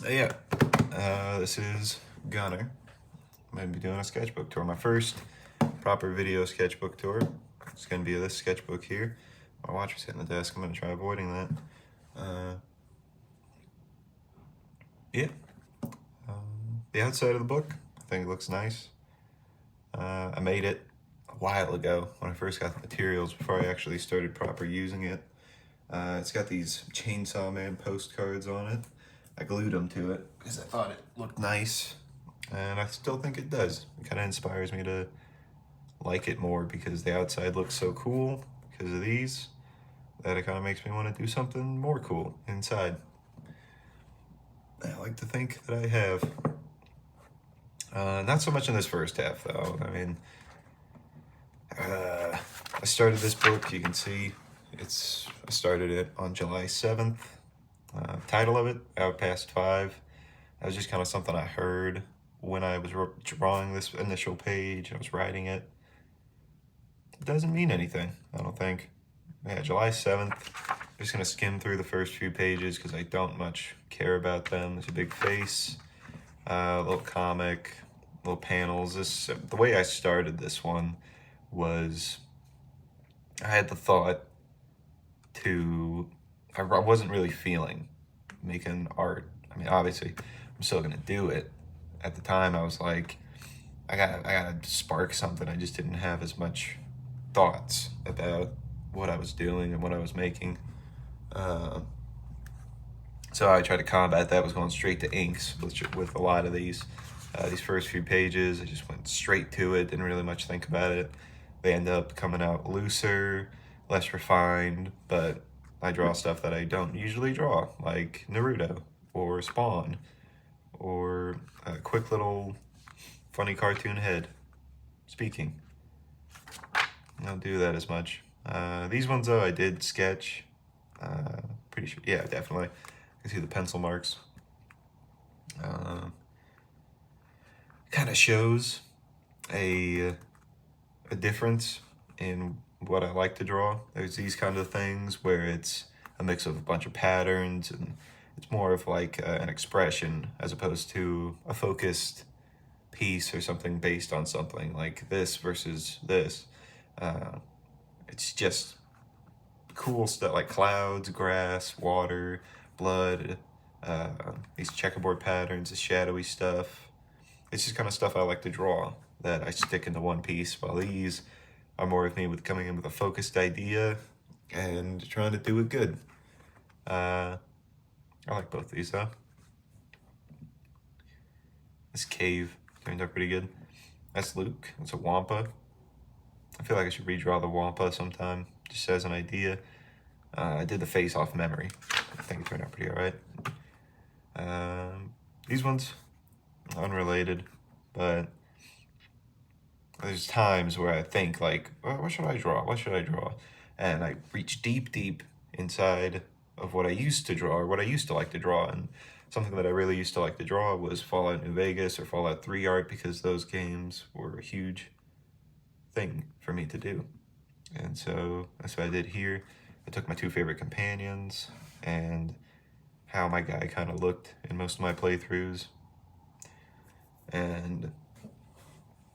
Yeah, this is Gunner. I'm going to be doing a sketchbook tour. My first proper video sketchbook tour. It's going to be this sketchbook here. My watch was hitting the desk. I'm going to try avoiding that. Yeah. The outside of the book, I think it looks nice. I made it a while ago when I first got the materials before I actually started proper using it. It's got these Chainsaw Man postcards on it. I glued them to it because I thought it looked nice, and I still think it does. It kind of inspires me to like it more because the outside looks so cool because of these that it kind of makes me want to do something more cool inside. I like to think that I have. Not so much in this first half though. I mean, I started this book, you can see I started it on July 7th. Title of it, Out Past 5. That was just kind of something I heard when I was drawing this initial page. I was writing it. It doesn't mean anything, I don't think. Yeah, July 7th. I'm just going to skim through the first few pages because I don't much care about them. There's a big face, a little comic, little panels. The way I started this one was I had the thought I wasn't really feeling making art. I mean, obviously, I'm still gonna do it. At the time, I was like, I gotta spark something. I just didn't have as much thoughts about what I was doing and what I was making. So I tried to combat that. Was going straight to inks with a lot of these first few pages. I just went straight to it. Didn't really much think about it. They end up coming out looser, less refined, but I draw stuff that I don't usually draw, like Naruto or Spawn or a quick little funny cartoon head speaking. I don't do that as much. These ones though, I did sketch. Pretty sure, yeah, definitely. You can see the pencil marks. Kind of shows a difference in what I like to draw. There's these kind of things where it's a mix of a bunch of patterns and it's more of like an expression as opposed to a focused piece or something based on something like this versus this. It's just cool stuff like clouds, grass, water, blood, these checkerboard patterns, the shadowy stuff. It's just kind of stuff I like to draw that I stick into one piece, while these are more of me with coming in with a focused idea and trying to do it good. I like both these though. This cave turned out pretty good. That's Luke. That's a Wampa. I feel like I should redraw the Wampa sometime, just as an idea. I did the face off memory. I think it turned out pretty alright. These ones, unrelated, but there's times where I think like, oh, what should I draw? What should I draw? And I reach deep, deep inside of what I used to draw or what I used to like to draw. And something that I really used to like to draw was Fallout New Vegas or Fallout 3 art because those games were a huge thing for me to do. And so that's what I did here. I took my two favorite companions and how my guy kind of looked in most of my playthroughs. And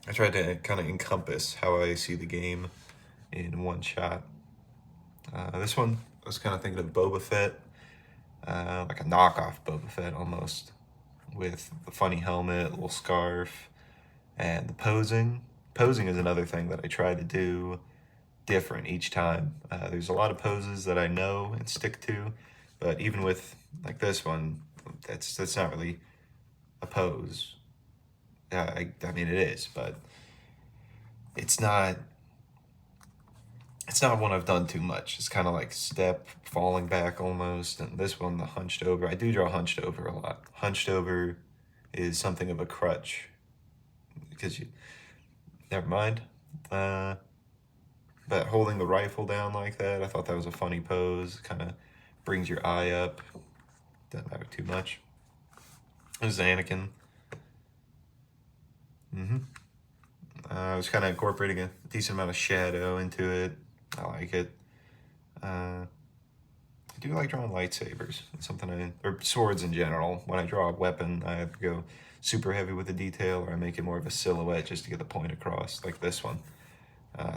I tried to kind of encompass how I see the game in one shot. This one, I was kind of thinking of Boba Fett, like a knockoff Boba Fett almost, with the funny helmet, little scarf, and the posing. Posing is another thing that I try to do different each time. There's a lot of poses that I know and stick to, but even with like this one, that's not really a pose. I mean it is, but it's not one I've done too much. It's kind of like step, falling back almost, and this one, the hunched over. I do draw hunched over a lot. Hunched over is something of a crutch because never mind. But holding the rifle down like that, I thought that was a funny pose. Kind of brings your eye up. Doesn't matter too much. This is Anakin. I was kind of incorporating a decent amount of shadow into it. I like it. I do like drawing lightsabers. It's something or swords in general. When I draw a weapon, I have to go super heavy with the detail, or I make it more of a silhouette just to get the point across, like this one.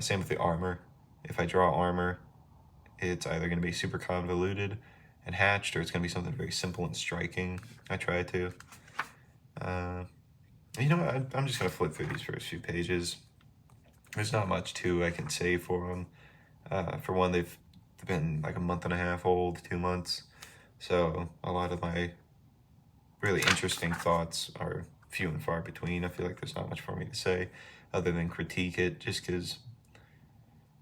Same with the armor. If I draw armor, it's either going to be super convoluted and hatched, or it's going to be something very simple and striking. I try to. You know, I'm just going to flip through these first few pages. There's not much to I can say for them. For one, they've been like a month and a half old, 2 months. So a lot of my really interesting thoughts are few and far between. I feel like there's not much for me to say other than critique it, just because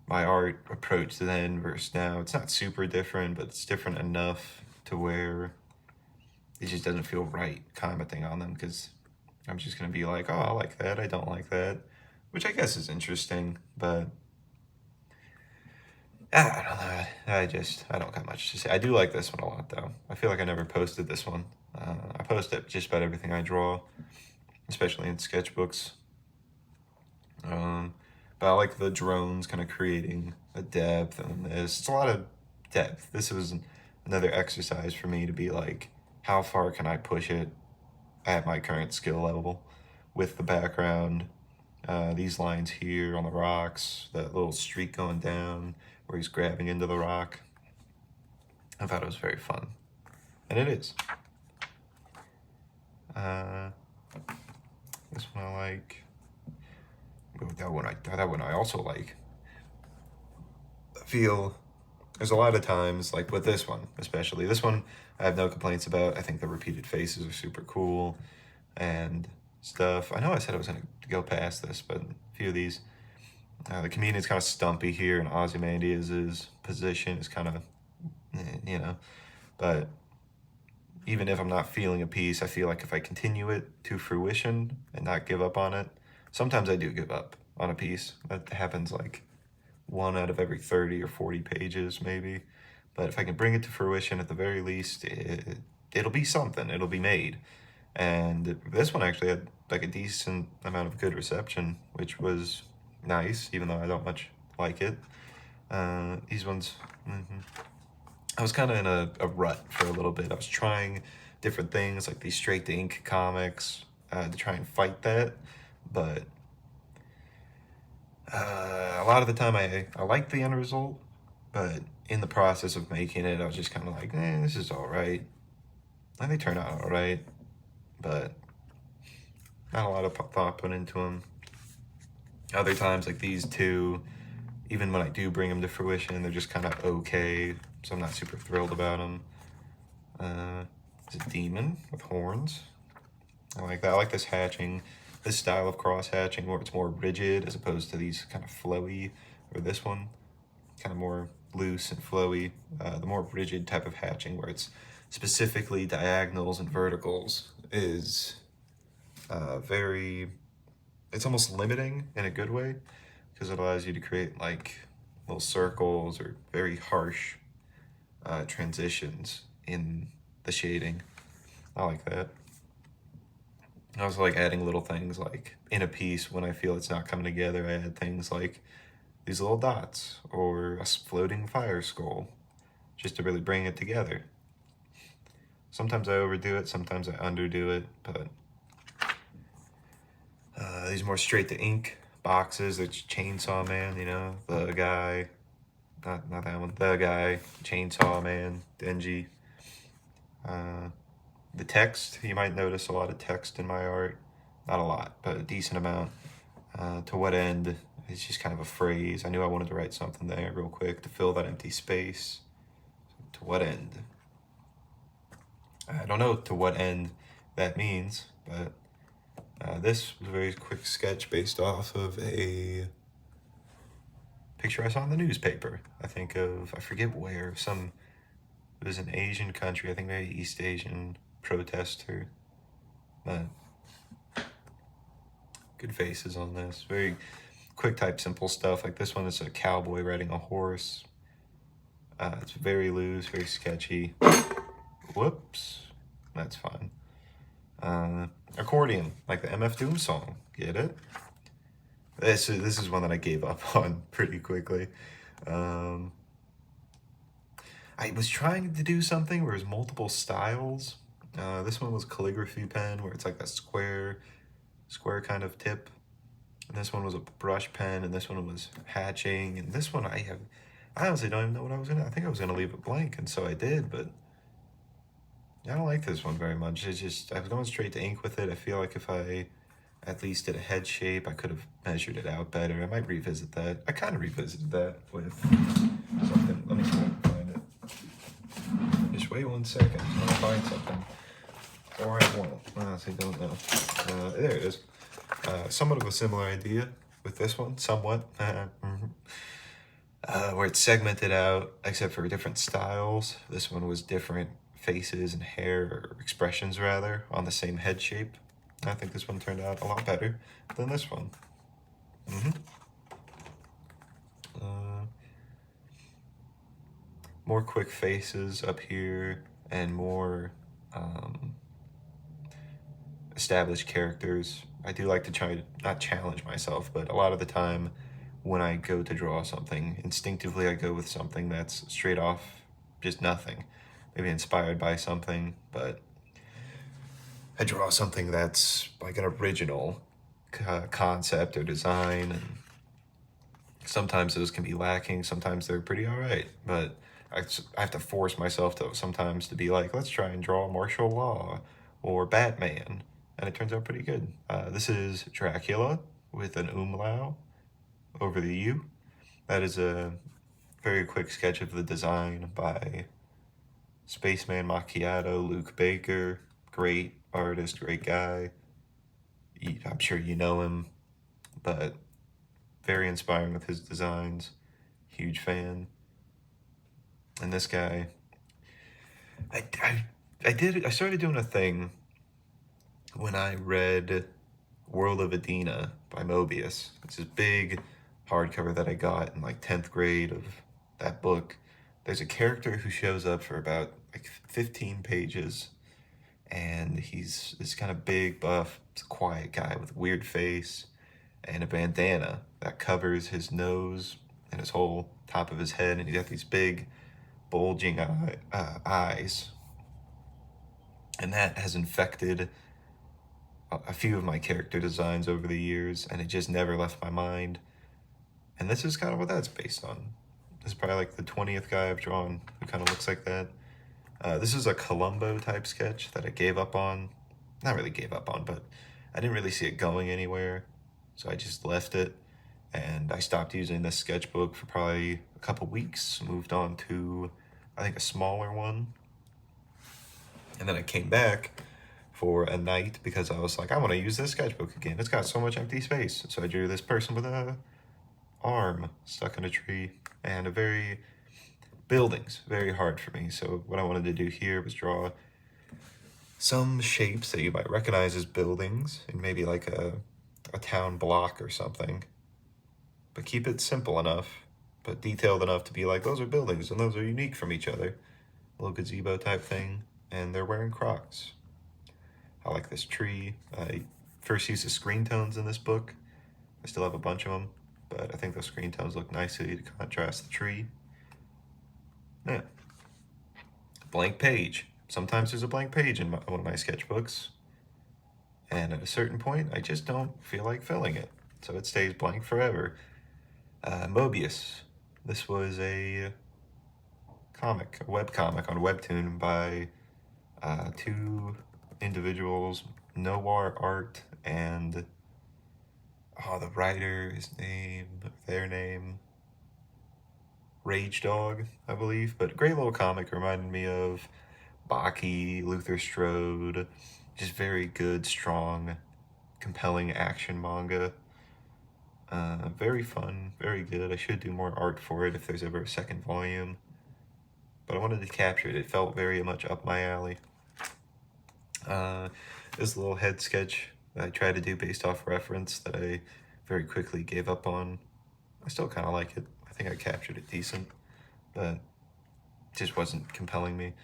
my art approach then versus now, it's not super different, but it's different enough to where it just doesn't feel right commenting on them, because I'm just going to be like, oh, I like that, I don't like that, which I guess is interesting, but I don't know. I don't got much to say. I do like this one a lot, though. I feel like I never posted this one. I post it just about everything I draw, especially in sketchbooks. But I like the drones kind of creating a depth, and it's a lot of depth. This was another exercise for me to be like, how far can I push it at my current skill level with the background, these lines here on the rocks, that little streak going down where he's grabbing into the rock. I thought it was very fun, and it is. This one I like. That one I also like. I feel there's a lot of times, like with this one especially. This one I have no complaints about. I think the repeated faces are super cool and stuff. I know I said I was going to go past this, but a few of these. The comedian's kind of stumpy here, and Ozymandias' position is kind of, you know. But even if I'm not feeling a piece, I feel like if I continue it to fruition and not give up on it, sometimes I do give up on a piece. That happens like 1 out of every 30 or 40 pages, maybe. But if I can bring it to fruition at the very least, it'll be something. It'll be made. And this one actually had like a decent amount of good reception, which was nice, even though I don't much like it. These ones, I was kind of in a rut for a little bit. I was trying different things, like these straight-to-ink comics, to try and fight that. But a lot of the time I liked the end result, but in the process of making it, I was just kind of like, this is all right. And they turn out all right, but not a lot of thought put into them. Other times, like these two, even when I do bring them to fruition, they're just kind of okay, so I'm not super thrilled about them. It's a demon with horns. I like that. I like this hatching, this style of cross hatching where it's more rigid as opposed to these kind of flowy, or this one, kind of more loose and flowy. The more rigid type of hatching where it's specifically diagonals and verticals is it's almost limiting in a good way, because it allows you to create like little circles or very harsh transitions in the shading. I like that. I also like adding little things like in a piece when I feel it's not coming together. I add things like these little dots or a floating fire skull just to really bring it together. Sometimes I overdo it, sometimes I underdo it, but these more straight to ink boxes, it's Chainsaw Man, you know, the guy, not that one, the guy, Chainsaw Man, Denji. The text, you might notice a lot of text in my art. Not a lot, but a decent amount. To what end? It's just kind of a phrase. I knew I wanted to write something there real quick to fill that empty space. To what end? I don't know to what end that means, but this was a very quick sketch based off of a picture I saw in the newspaper. I forget where, it was an Asian country, I think maybe East Asian protester. But good faces on this. Very quick type, simple stuff. Like this one is a cowboy riding a horse. It's very loose, very sketchy. Whoops. That's fine. Accordion, like the MF Doom song. Get it? This is one that I gave up on pretty quickly. I was trying to do something where there's multiple styles. This one was calligraphy pen, where it's like a square kind of tip. And this one was a brush pen, and this one was hatching, and this one I honestly don't even know what I think I was gonna leave it blank, and so I did, but I don't like this one very much. It's just, I was going straight to ink with it. I feel like if I at least did a head shape, I could have measured it out better. I might revisit that. I kind of revisited that with something. Let me see if I can find it. Just wait 1 second. I'm gonna find something. Or I won't. Honestly, don't know. There it is. Somewhat of a similar idea with this one, somewhat. Where it's segmented out, except for different styles. This one was different faces and hair, or expressions rather, on the same head shape. I think this one turned out a lot better than this one. More quick faces up here, and more established characters. I do like to try to not challenge myself, but a lot of the time when I go to draw something, instinctively I go with something that's straight off just nothing. Maybe inspired by something, but I draw something that's like an original concept or design, and sometimes those can be lacking, sometimes they're pretty all right, but I have to force myself to sometimes to be like, let's try and draw martial law or Batman, and it turns out pretty good. This is Dracula with an umlaut over the U. That is a very quick sketch of the design by Spaceman Macchiato, Luke Baker. Great artist, great guy. I'm sure you know him, but very inspiring with his designs. Huge fan. And this guy, I started doing a thing when I read World of Adina by Mobius. It's this big hardcover that I got in like 10th grade of that book. There's a character who shows up for about like 15 pages, and he's this kind of big, buff, quiet guy with a weird face and a bandana that covers his nose and his whole top of his head, and he's got these big, bulging eyes. And that has infected a few of my character designs over the years, and it just never left my mind. And this is kind of what that's based on. This is probably like the 20th guy I've drawn who kind of looks like that. This is a Columbo type sketch that I gave up on. Not really gave up on, but I didn't really see it going anywhere, so I just left it. And I stopped using this sketchbook for probably a couple weeks, moved on to, I think, a smaller one. And then I came back for a night because I was like, I want to use this sketchbook again. It's got so much empty space. So I drew this person with a arm stuck in a tree, and buildings, very hard for me. So what I wanted to do here was draw some shapes that you might recognize as buildings, and maybe like a town block or something. But keep it simple enough, but detailed enough to be like, those are buildings and those are unique from each other. A little gazebo type thing, and they're wearing Crocs. I like this tree. I first used the screen tones in this book. I still have a bunch of them, but I think those screen tones look nicely to contrast the tree. Yeah. Blank page. Sometimes there's a blank page in one of my sketchbooks, and at a certain point, I just don't feel like filling it, so it stays blank forever. Mobius. This was a comic, a webcomic on Webtoon by two individuals, Noir Art and the writer, their name, Rage Dog, I believe. But great little comic, reminded me of Baki, Luther Strode. Just very good, strong, compelling action manga. Very fun, very good. I should do more art for it if there's ever a second volume. But I wanted to capture it. It felt very much up my alley. This little head sketch that I tried to do based off reference that I very quickly gave up on. I still kind of like it. I think I captured it decent, but it just wasn't compelling me.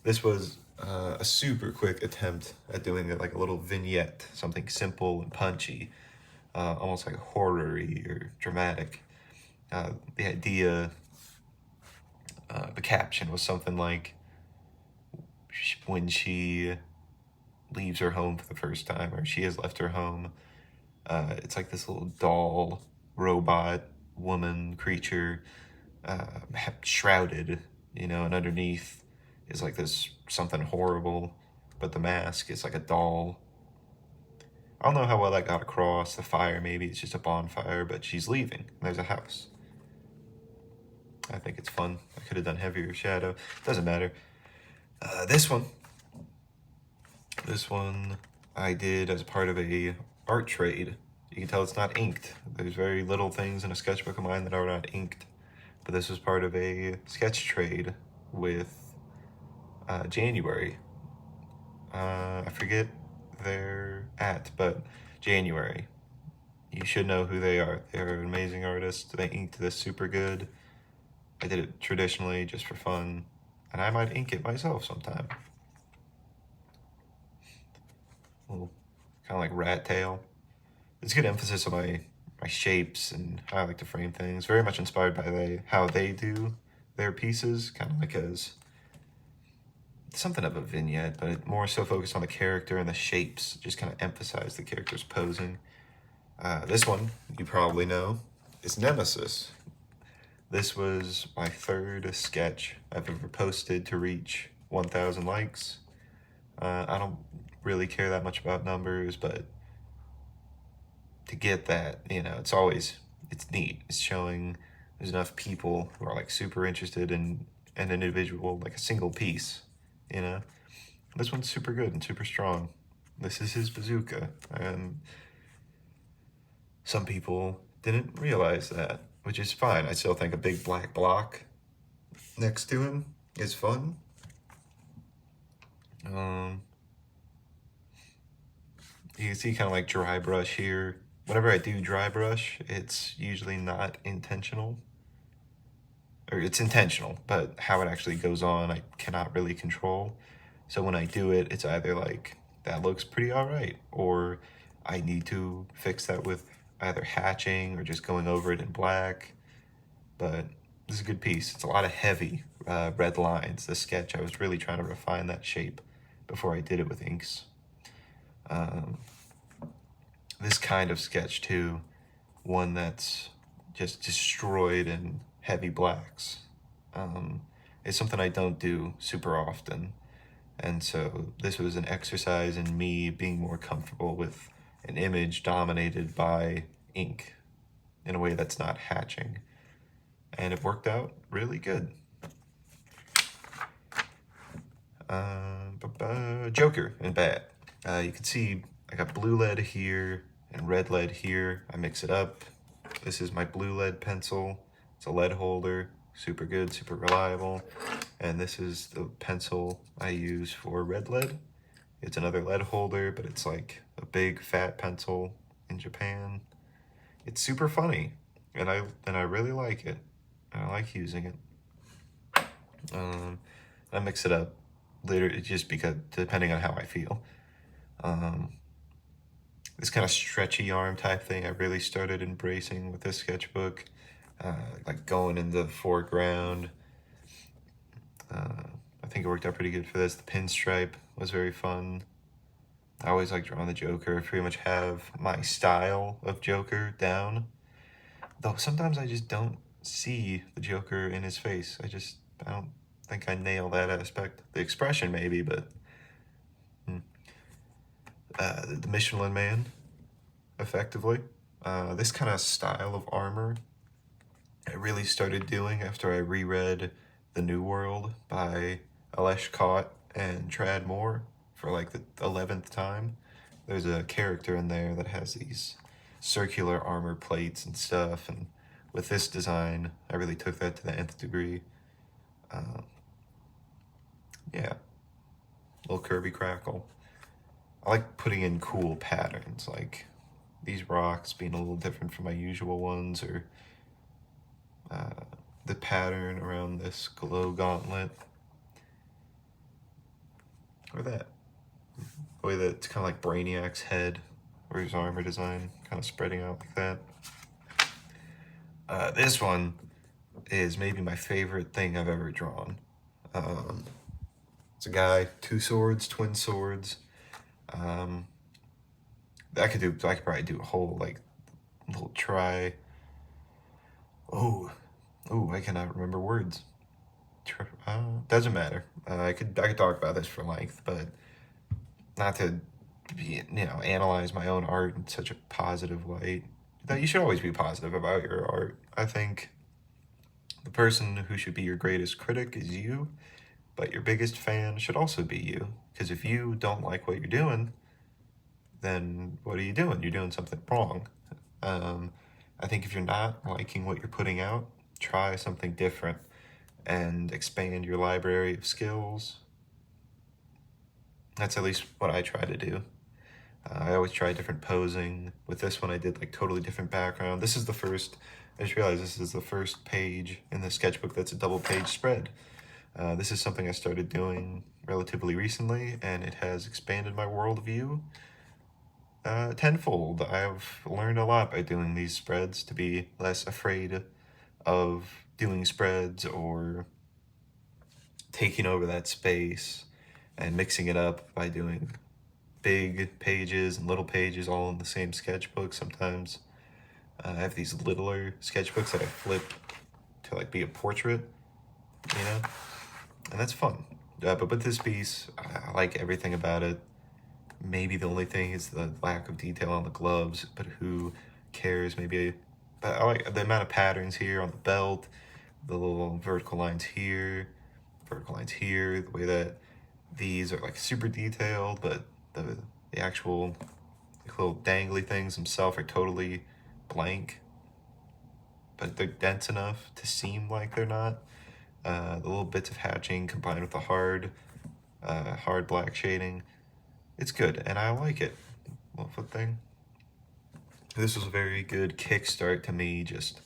This was a super quick attempt at doing it like a little vignette, something simple and punchy, almost like horror-y or dramatic. The idea The caption was something like, when she leaves her home for the first time, or she has left her home, it's like this little doll, robot, woman, creature, shrouded, and underneath is like this something horrible, but the mask is like a doll. I don't know how well that got across. The fire, maybe it's just a bonfire, but she's leaving, and there's a house. I think it's fun. I could have done heavier shadow. Doesn't matter. This one I did as part of a art trade. You can tell it's not inked. There's very little things in a sketchbook of mine that are not inked. But this was part of a sketch trade with January. I forget they're at, but January. You should know who they are. They're an amazing artist. They inked this super good. I did it traditionally just for fun, and I might ink it myself sometime. Little kind of like rat tail. It's a good emphasis on my shapes and how I like to frame things. Very much inspired by how they do their pieces, kind of like as something of a vignette, but it more so focused on the character and the shapes, just kind of emphasize the character's posing. This one, you probably know, is Nemesis. This was my third sketch I've ever posted to reach 1,000 likes. I don't really care that much about numbers, but to get that, it's neat. It's showing there's enough people who are like super interested in an individual, like a single piece, This one's super good and super strong. This is his bazooka, and some people didn't realize that, which is fine. I still think a big black block next to him is fun. You can see kind of like dry brush here. Whenever I do dry brush, it's usually not intentional. Or it's intentional, but how it actually goes on, I cannot really control. So when I do it, it's either like, that looks pretty all right, or I need to fix that with either hatching or just going over it in black. But this is a good piece. It's a lot of heavy red lines. The sketch, I was really trying to refine that shape before I did it with inks. This kind of sketch too, one that's just destroyed in heavy blacks, is something I don't do super often. And so this was an exercise in me being more comfortable with an image dominated by ink in a way that's not hatching. And it worked out really good. Joker and Bat. You can see I got blue lead here and red lead here. I mix it up. This is my blue lead pencil. It's a lead holder, super good, super reliable. And this is the pencil I use for red lead. It's another lead holder, but it's like a big fat pencil in Japan. It's super funny, and I really like it. And I like using it. I mix it up literally just because, depending on how I feel. This kind of stretchy arm type thing I really started embracing with this sketchbook, like going in the foreground. I think it worked out pretty good for this. The pinstripe was very fun. I always like drawing the Joker. I pretty much have my style of Joker down. Though sometimes I just don't see the Joker in his face. I don't think I nail that aspect. The expression maybe, but the Michelin Man, effectively. This kind of style of armor I really started doing after I reread The New World by Alesh Kott and Trad Moore for like the 11th time. There's a character in there that has these circular armor plates and stuff, and with this design, I really took that to the nth degree. Yeah, little Kirby crackle. I like putting in cool patterns, like these rocks being a little different from my usual ones, or the pattern around this glow gauntlet, or that. The way that it's kind of like Brainiac's head, or his armor design, kind of spreading out like that. This one is maybe my favorite thing I've ever drawn. It's a guy, 2 swords, twin swords. I could probably do a whole like little try. Oh, I cannot remember words. Doesn't matter. I could talk about this for length, but not to analyze my own art in such a positive light. That you should always be positive about your art. I think the person who should be your greatest critic is you, but your biggest fan should also be you. Because if you don't like what you're doing, then what are you doing? You're doing something wrong. I think if you're not liking what you're putting out, try something different and expand your library of skills. That's at least what I try to do. I always try different posing. With this one, I did like totally different background. This is the first, I just realized this is the first page in the sketchbook that's a double page spread. This is something I started doing relatively recently, and it has expanded my worldview tenfold. I've learned a lot by doing these spreads, to be less afraid of doing spreads or taking over that space and mixing it up by doing big pages and little pages all in the same sketchbook. Sometimes I have these littler sketchbooks that I flip to like be a portrait, and that's fun. But with this piece, I like everything about it. Maybe the only thing is the lack of detail on the gloves, but who cares? But I like the amount of patterns here on the belt, the little vertical lines here, the way that these are like super detailed, but the actual little dangly things themselves are totally blank, but they're dense enough to seem like they're not. The little bits of hatching combined with the hard black shading, it's good, and I like it. What thing? This was a very good kickstart to me, just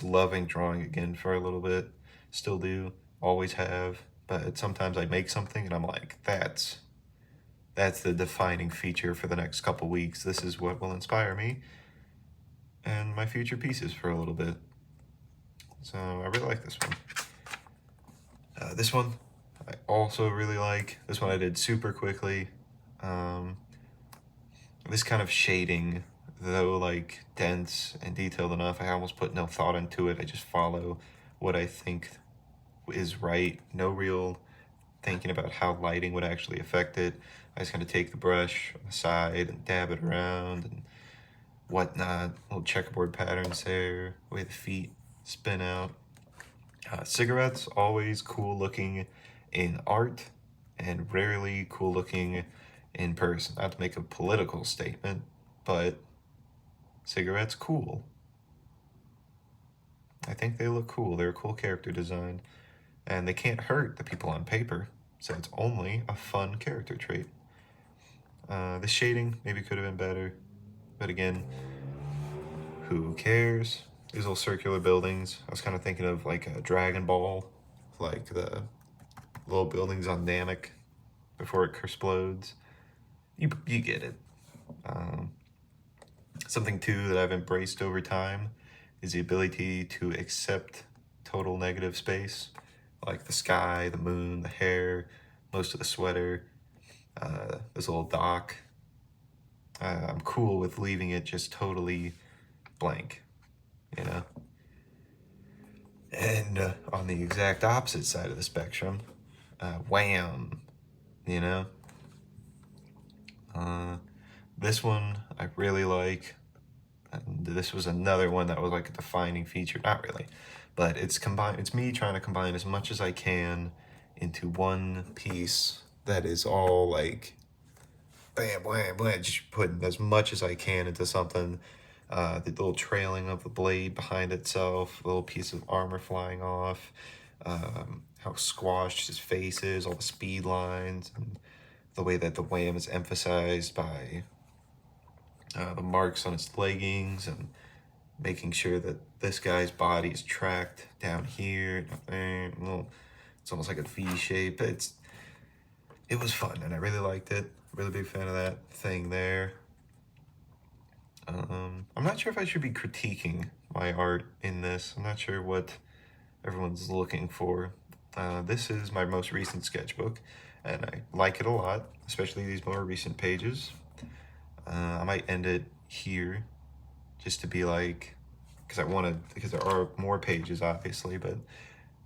loving drawing again for a little bit. Still do, always have, but sometimes I make something and I'm like, that's the defining feature for the next couple weeks. This is what will inspire me and my future pieces for a little bit. So I really like this one. This one I also really like. This one I did super quickly. This kind of shading, though like dense and detailed enough, I almost put no thought into it. I just follow what I think is right. No real thinking about how lighting would actually affect it. I just kind of take the brush aside and dab it around and whatnot. Little checkerboard patterns there, the way the feet spin out. Cigarettes, always cool looking in art and rarely cool looking in person. Not to make a political statement, but cigarettes cool. I think they look cool. They're a cool character design, and they can't hurt the people on paper, so it's only a fun character trait. The shading maybe could have been better, but again, who cares? These little circular buildings, I was kind of thinking of like a Dragon Ball, like the little buildings on Namek before it explodes. You get it. Something too that I've embraced over time is the ability to accept total negative space, like the sky, the moon, the hair, most of the sweater, this little dock. I'm cool with leaving it just totally blank, And on the exact opposite side of the spectrum, wham, This one I really like. And this was another one that was like a defining feature. Not really, but it's me trying to combine as much as I can into one piece that is all like bam, bam, bam, just putting as much as I can into something. The little trailing of the blade behind itself, a little piece of armor flying off, how squashed his face is, all the speed lines, and the way that the wham is emphasized by the marks on his leggings, and making sure that this guy's body is tracked down here. Well, it's almost like a V shape. It was fun, and I really liked it. Really big fan of that thing there. I'm not sure if I should be critiquing my art in this. I'm not sure what everyone's looking for. This is my most recent sketchbook, and I like it a lot, especially these more recent pages. I might end it here just to be like, because there are more pages obviously, but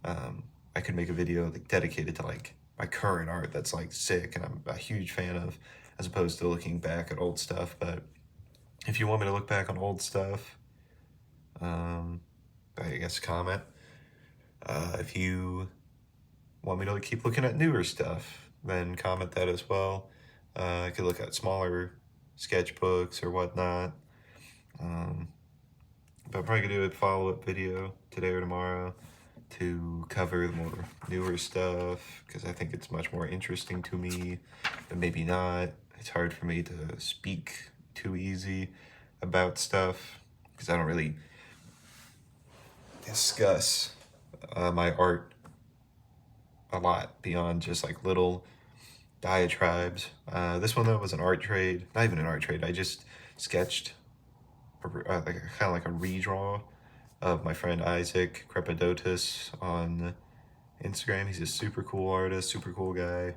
I could make a video like dedicated to like my current art that's like sick and I'm a huge fan of, as opposed to looking back at old stuff. But if you want me to look back on old stuff, I guess comment. If you want me to keep looking at newer stuff, then comment that as well. I could look at smaller sketchbooks or whatnot. But I'm probably gonna do a follow-up video today or tomorrow to cover the more newer stuff, because I think it's much more interesting to me, but maybe not. It's hard for me to speak too easy about stuff, because I don't really discuss my art a lot beyond just like little diatribes. This one though was an art trade, not even an art trade. I just sketched like kind of like a redraw of my friend Isaac Crepidotus on Instagram. He's a super cool artist, super cool guy.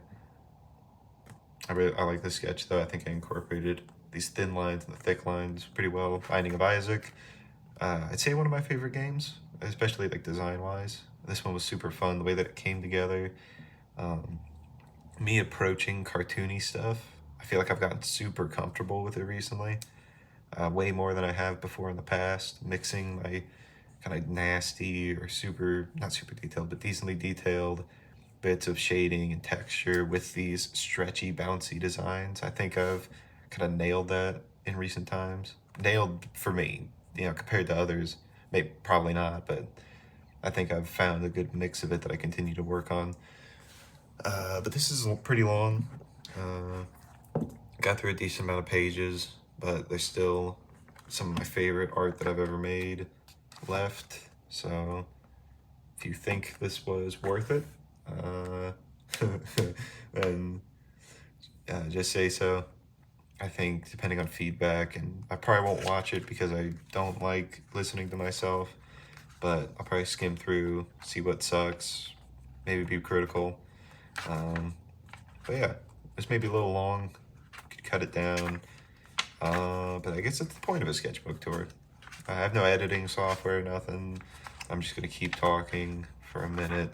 I like this sketch though. I think I incorporated these thin lines and the thick lines pretty well. Binding of Isaac. I'd say one of my favorite games, especially like design wise. This one was super fun, the way that it came together. Me approaching cartoony stuff. I feel like I've gotten super comfortable with it recently. Way more than I have before in the past. Mixing my kind of nasty or not super detailed, but decently detailed bits of shading and texture with these stretchy, bouncy designs. I think I've kind of nailed that in recent times. Nailed for me, compared to others. Maybe, probably not, but I think I've found a good mix of it that I continue to work on. But this is pretty long. Got through a decent amount of pages, but there's still some of my favorite art that I've ever made left. So if you think this was worth it, then just say so. I think depending on feedback, and I probably won't watch it because I don't like listening to myself, but I'll probably skim through, see what sucks, maybe be critical. But yeah, this may be a little long, could cut it down, but I guess that's the point of a sketchbook tour. I have no editing software, nothing. I'm just gonna keep talking for a minute.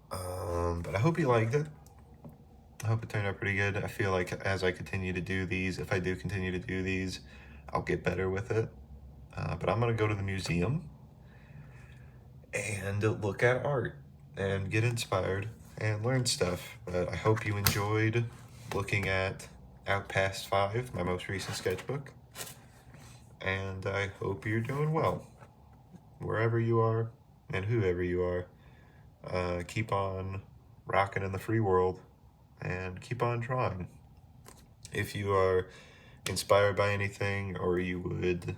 But I hope you liked it. I hope it turned out pretty good. I feel like as I continue to do these, if I do continue to do these, I'll get better with it. But I'm gonna go to the museum and look at art and get inspired and learn stuff. But I hope you enjoyed looking at Out Past 5, my most recent sketchbook. And I hope you're doing well, wherever you are and whoever you are. Keep on rocking in the free world and keep on trying. If you are inspired by anything, or you would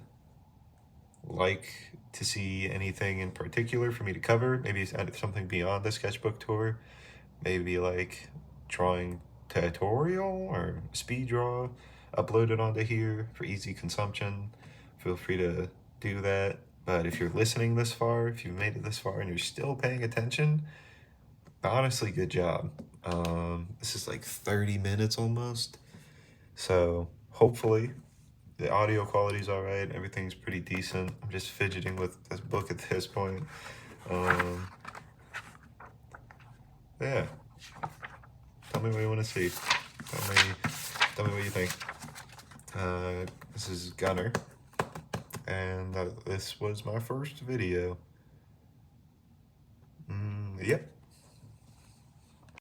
like to see anything in particular for me to cover, maybe something beyond the sketchbook tour, maybe like drawing tutorial or speed draw uploaded onto here for easy consumption, feel free to do that. But if you're listening this far, if you've made it this far and you're still paying attention, honestly, good job. This is like 30 minutes almost. So hopefully the audio quality's all right. Everything's pretty decent. I'm just fidgeting with this book at this point. Yeah. Tell me what you want to see. Tell me what you think. This is Gunner, and this was my first video. Yep.